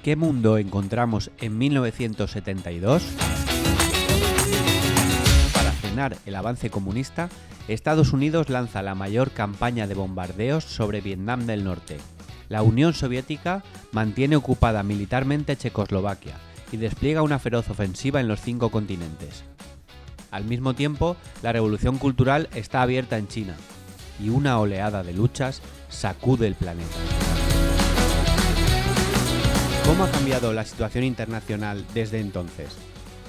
¿Qué mundo encontramos en 1972? Para frenar el avance comunista, Estados Unidos lanza la mayor campaña de bombardeos sobre Vietnam del Norte. La Unión Soviética mantiene ocupada militarmente Checoslovaquia y despliega una feroz ofensiva en los 5 continentes. Al mismo tiempo, la revolución cultural está abierta en China y una oleada de luchas sacude el planeta. ¿Cómo ha cambiado la situación internacional desde entonces?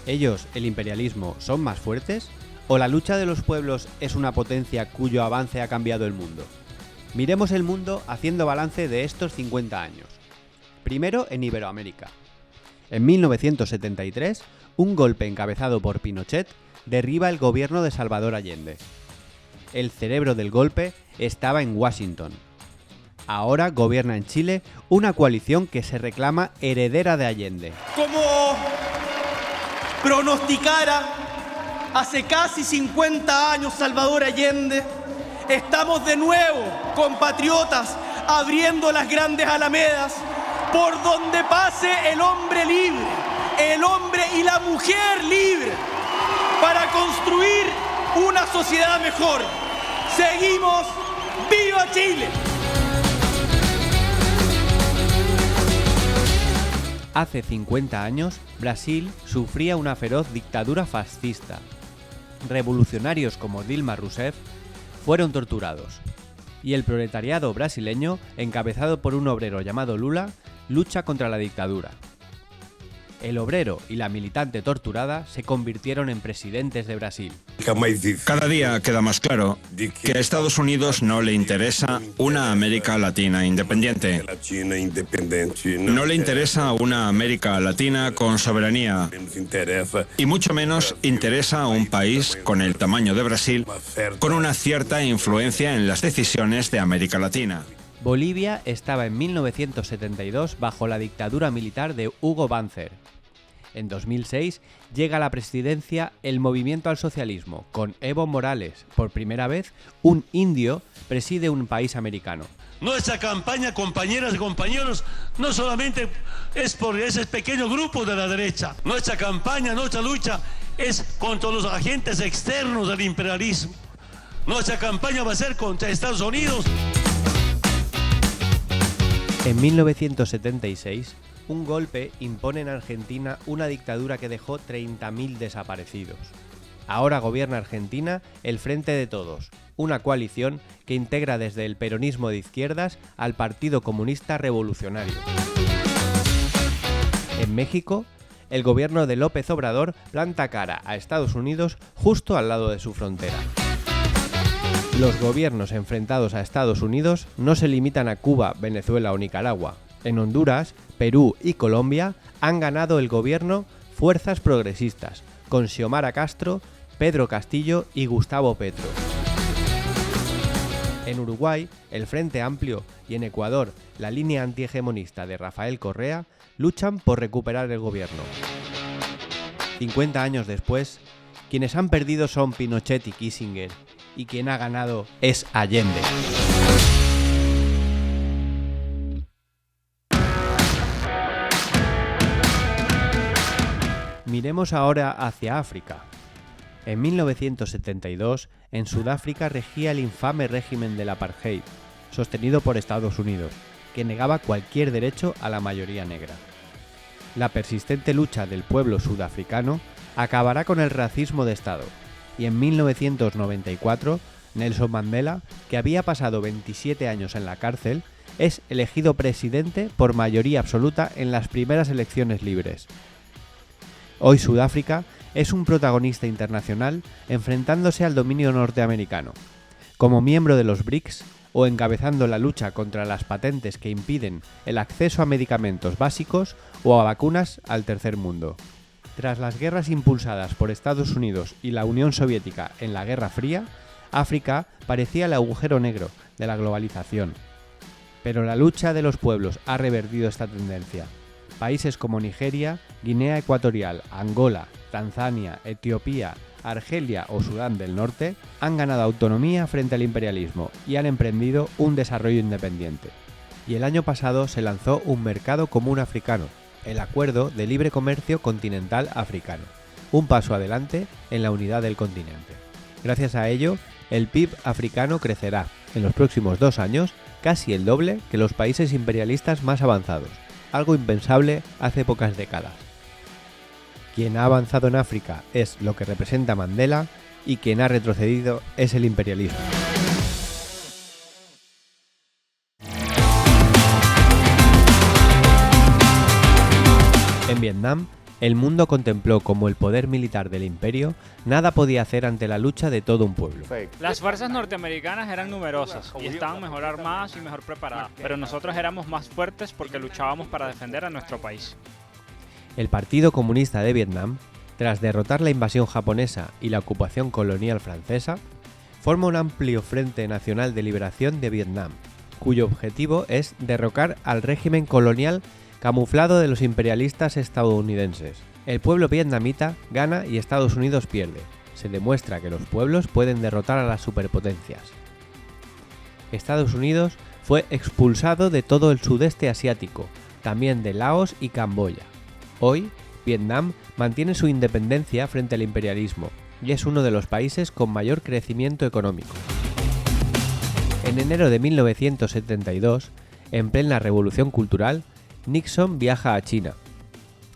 ¿Ellos, el imperialismo, son más fuertes? ¿O la lucha de los pueblos es una potencia cuyo avance ha cambiado el mundo? Miremos el mundo haciendo balance de estos 50 años. Primero en Iberoamérica. En 1973, un golpe encabezado por Pinochet derriba el gobierno de Salvador Allende. El cerebro del golpe estaba en Washington. Ahora gobierna en Chile una coalición que se reclama heredera de Allende. Como pronosticara hace casi 50 años Salvador Allende, estamos de nuevo, compatriotas, abriendo las grandes alamedas por donde pase el hombre libre, el hombre y la mujer libre, para construir una sociedad mejor. Seguimos, ¡viva Chile! Hace 50 años, Brasil sufría una feroz dictadura fascista. Revolucionarios como Dilma Rousseff fueron torturados. Y el proletariado brasileño, encabezado por un obrero llamado Lula, lucha contra la dictadura. El obrero y la militante torturada se convirtieron en presidentes de Brasil. Cada día queda más claro que a Estados Unidos no le interesa una América Latina independiente. No le interesa una América Latina con soberanía. Y mucho menos interesa un país con el tamaño de Brasil, con una cierta influencia en las decisiones de América Latina. Bolivia estaba en 1972 bajo la dictadura militar de Hugo Banzer. En 2006 llega a la presidencia el Movimiento al Socialismo, con Evo Morales. Por primera vez, un indio preside un país americano. Nuestra campaña, compañeras y compañeros, no solamente es por ese pequeño grupo de la derecha. Nuestra campaña, nuestra lucha es contra los agentes externos del imperialismo. Nuestra campaña va a ser contra Estados Unidos. En 1976, un golpe impone en Argentina una dictadura que dejó 30.000 desaparecidos. Ahora gobierna Argentina el Frente de Todos, una coalición que integra desde el peronismo de izquierdas al Partido Comunista Revolucionario. En México, el gobierno de López Obrador planta cara a Estados Unidos justo al lado de su frontera. Los gobiernos enfrentados a Estados Unidos no se limitan a Cuba, Venezuela o Nicaragua. En Honduras, Perú y Colombia han ganado el gobierno fuerzas progresistas, con Xiomara Castro, Pedro Castillo y Gustavo Petro. En Uruguay, el Frente Amplio y en Ecuador, la línea antihegemonista de Rafael Correa luchan por recuperar el gobierno. 50 años después, quienes han perdido son Pinochet y Kissinger, y quien ha ganado es Allende. Miremos ahora hacia África. En 1972, en Sudáfrica regía el infame régimen del apartheid, sostenido por Estados Unidos, que negaba cualquier derecho a la mayoría negra. La persistente lucha del pueblo sudafricano acabará con el racismo de Estado, y en 1994, Nelson Mandela, que había pasado 27 años en la cárcel, es elegido presidente por mayoría absoluta en las primeras elecciones libres. Hoy Sudáfrica es un protagonista internacional enfrentándose al dominio norteamericano, como miembro de los BRICS o encabezando la lucha contra las patentes que impiden el acceso a medicamentos básicos o a vacunas al tercer mundo. Tras las guerras impulsadas por Estados Unidos y la Unión Soviética en la Guerra Fría, África parecía el agujero negro de la globalización. Pero la lucha de los pueblos ha revertido esta tendencia. Países como Nigeria, Guinea Ecuatorial, Angola, Tanzania, Etiopía, Argelia o Sudán del Norte han ganado autonomía frente al imperialismo y han emprendido un desarrollo independiente. Y el año pasado se lanzó un mercado común africano, el Acuerdo de Libre Comercio Continental Africano, un paso adelante en la unidad del continente. Gracias a ello, el PIB africano crecerá, en los próximos 2 años, casi el doble que los países imperialistas más avanzados, algo impensable hace pocas décadas. Quien ha avanzado en África es lo que representa Mandela y quien ha retrocedido es el imperialismo. En Vietnam, el mundo contempló cómo el poder militar del imperio nada podía hacer ante la lucha de todo un pueblo. Las fuerzas norteamericanas eran numerosas y estaban mejor armadas y mejor preparadas, pero nosotros éramos más fuertes porque luchábamos para defender a nuestro país. El Partido Comunista de Vietnam, tras derrotar la invasión japonesa y la ocupación colonial francesa, forma un amplio Frente Nacional de Liberación de Vietnam, cuyo objetivo es derrocar al régimen colonial camuflado de los imperialistas estadounidenses. El pueblo vietnamita gana y Estados Unidos pierde. Se demuestra que los pueblos pueden derrotar a las superpotencias. Estados Unidos fue expulsado de todo el sudeste asiático, también de Laos y Camboya. Hoy, Vietnam mantiene su independencia frente al imperialismo y es uno de los países con mayor crecimiento económico. En enero de 1972, en plena revolución cultural, Nixon viaja a China.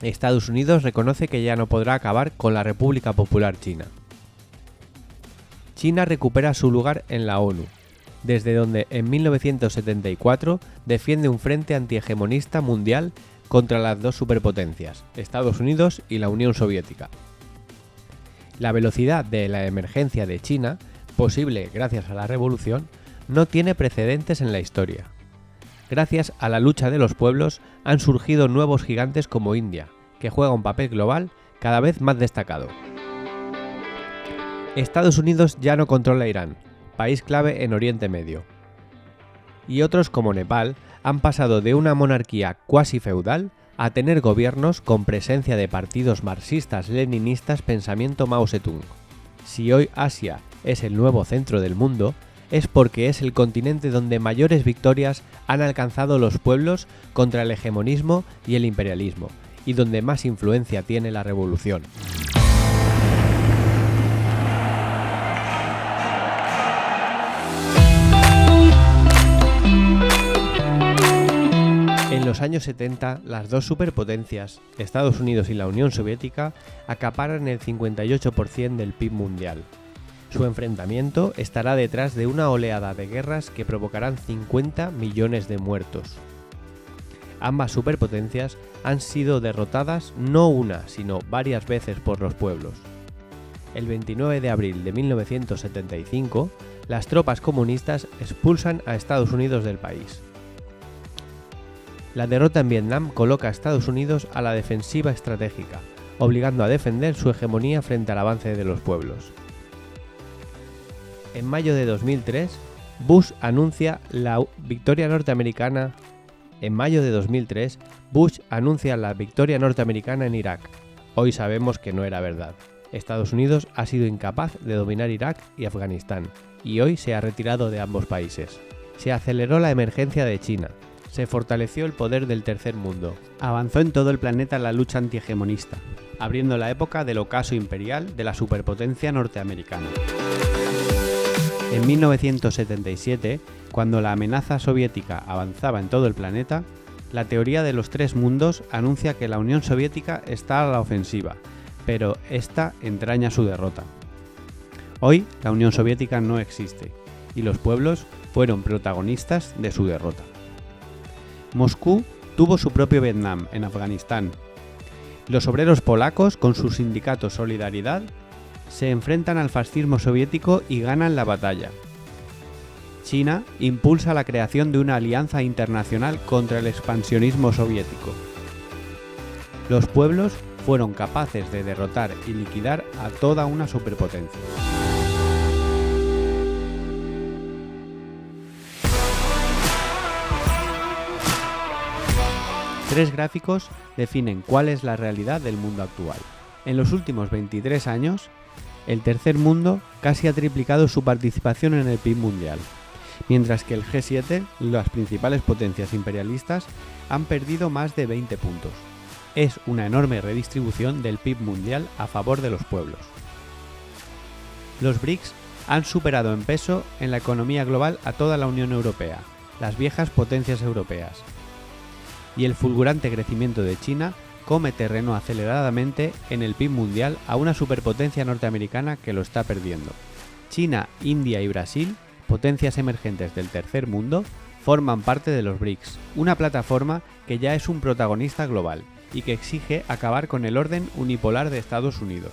Estados Unidos reconoce que ya no podrá acabar con la República Popular China. China recupera su lugar en la ONU, desde donde en 1974 defiende un frente antihegemonista mundial contra las dos superpotencias, Estados Unidos y la Unión Soviética. La velocidad de la emergencia de China, posible gracias a la revolución, no tiene precedentes en la historia. Gracias a la lucha de los pueblos han surgido nuevos gigantes como India, que juega un papel global cada vez más destacado. Estados Unidos ya no controla Irán, país clave en Oriente Medio. Y otros como Nepal han pasado de una monarquía cuasi feudal a tener gobiernos con presencia de partidos marxistas-leninistas pensamiento Mao Zedong. Si hoy Asia es el nuevo centro del mundo, es porque es el continente donde mayores victorias han alcanzado los pueblos contra el hegemonismo y el imperialismo, y donde más influencia tiene la revolución. En los años 70, las dos superpotencias, Estados Unidos y la Unión Soviética, acaparan el 58% del PIB mundial. Su enfrentamiento estará detrás de una oleada de guerras que provocarán 50 millones de muertos. Ambas superpotencias han sido derrotadas no una, sino varias veces por los pueblos. El 29 de abril de 1975, las tropas comunistas expulsan a Estados Unidos del país. La derrota en Vietnam coloca a Estados Unidos a la defensiva estratégica, obligando a defender su hegemonía frente al avance de los pueblos. En mayo de 2003, Bush anuncia la victoria norteamericana en Irak. Hoy sabemos que no era verdad. Estados Unidos ha sido incapaz de dominar Irak y Afganistán, y hoy se ha retirado de ambos países. Se aceleró la emergencia de China, se fortaleció el poder del tercer mundo, avanzó en todo el planeta la lucha antihegemonista, abriendo la época del ocaso imperial de la superpotencia norteamericana. En 1977, cuando la amenaza soviética avanzaba en todo el planeta, la teoría de los tres mundos anuncia que la Unión Soviética está a la ofensiva, pero esta entraña su derrota. Hoy, la Unión Soviética no existe, y los pueblos fueron protagonistas de su derrota. Moscú tuvo su propio Vietnam, en Afganistán. Los obreros polacos, con su sindicato Solidaridad, se enfrentan al fascismo soviético y ganan la batalla. China impulsa la creación de una alianza internacional contra el expansionismo soviético. Los pueblos fueron capaces de derrotar y liquidar a toda una superpotencia. Tres gráficos definen cuál es la realidad del mundo actual. En los últimos 23 años, el tercer mundo casi ha triplicado su participación en el PIB mundial, mientras que el G7, las principales potencias imperialistas, han perdido más de 20 puntos. es una enorme redistribución del PIB mundial a favor de los pueblos. Los BRICS han superado en peso en la economía global a toda la Unión Europea, las viejas potencias europeas. Y el fulgurante crecimiento de China come terreno aceleradamente en el PIB mundial a una superpotencia norteamericana que lo está perdiendo. China, India y Brasil, potencias emergentes del tercer mundo, forman parte de los BRICS, una plataforma que ya es un protagonista global y que exige acabar con el orden unipolar de Estados Unidos.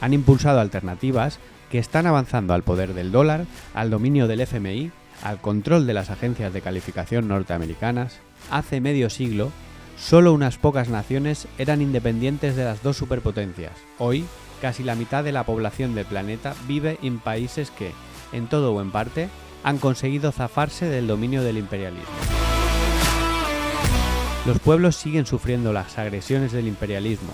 Han impulsado alternativas que están avanzando al poder del dólar, al dominio del FMI, al control de las agencias de calificación norteamericanas. Hace medio siglo, solo unas pocas naciones eran independientes de las dos superpotencias. Hoy, casi la mitad de la población del planeta vive en países que, en todo o en parte, han conseguido zafarse del dominio del imperialismo. Los pueblos siguen sufriendo las agresiones del imperialismo.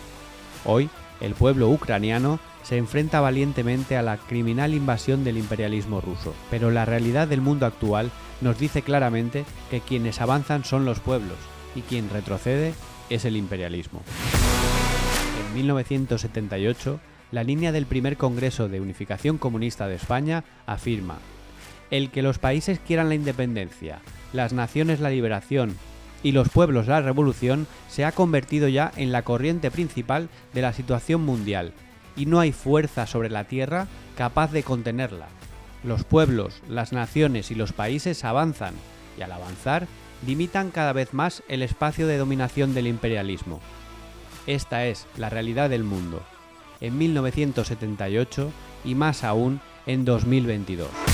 Hoy, el pueblo ucraniano se enfrenta valientemente a la criminal invasión del imperialismo ruso, pero la realidad del mundo actual nos dice claramente que quienes avanzan son los pueblos y quien retrocede es el imperialismo. En 1978, la línea del primer Congreso de Unificación Comunista de España afirma: el que los países quieran la independencia, las naciones la liberación y los pueblos la revolución se ha convertido ya en la corriente principal de la situación mundial, y no hay fuerza sobre la tierra capaz de contenerla. Los pueblos, las naciones y los países avanzan, y al avanzar, limitan cada vez más el espacio de dominación del imperialismo. Esta es la realidad del mundo, en 1978 y más aún en 2022.